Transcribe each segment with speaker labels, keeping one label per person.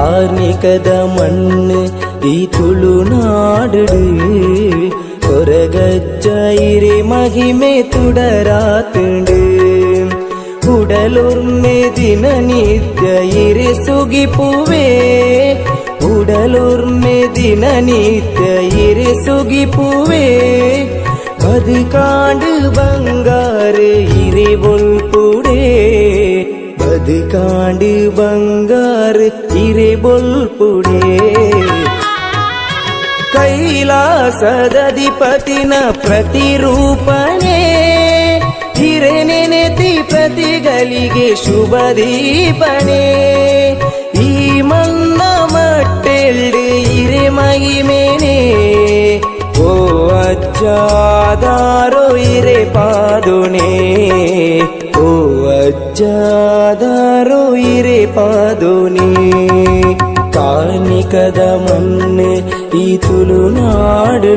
Speaker 1: ಕಾರ್ಣಿಕದ ಮಣ್ಣು ಈ ತುಳುನಾಡು ಹೊರಗಜ್ಜ ಇರೆ ಮಹಿಮೆ ತುಡರಾತುಂಡು ಉಡಲುರ್ನೆ ದಿನನಿತ್ಯ ಇರೆ ಸುಗಿಪುವೆ ಉಡಲುರ್ನೆ ದಿನನಿತ್ಯ ಇರೆ ಸುಗಿಪುವೆ ಬದುಕಾಂಡು ಬಂಗಾರ ಇರೆ ಬೊಲ್ಪುಡೆ ಬದುಕಾಂಡು ಬಂಗಾರ ಇರೆ ಬೊಲ್ಪುಡೆ ಕೈಲಾಸದಧಿಪತಿನ ಪ್ರತಿರೂಪಣೆ ಹಿರೆ ನೆನೆತಿ ಪ್ರತಿಗಳಿಗೆ ಶುಭ ದೀಪಣೆ ಈ ಮನ್ನ ಮಟ್ಟೆಲ್ಡು ಹಿರೆ ಮಹಿಮೇನೆ ಓ ಅಜ್ಜಾದಾರೋ ಹಿರೆ ಪಾದುನೆ ಓ ಅಜ್ಜಾದಾರೋ ಹಿರೆ ಪಾದುನೆ ಕಾರ್ಣಿಕದ ಮಣ್ಣು ಈ ತುಳುನಾಡು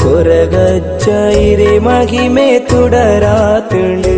Speaker 1: ಕೊರಗಜ್ಜ ಇರೆ ಮಹಿಮೆ ತುಡರಾತುಂಡು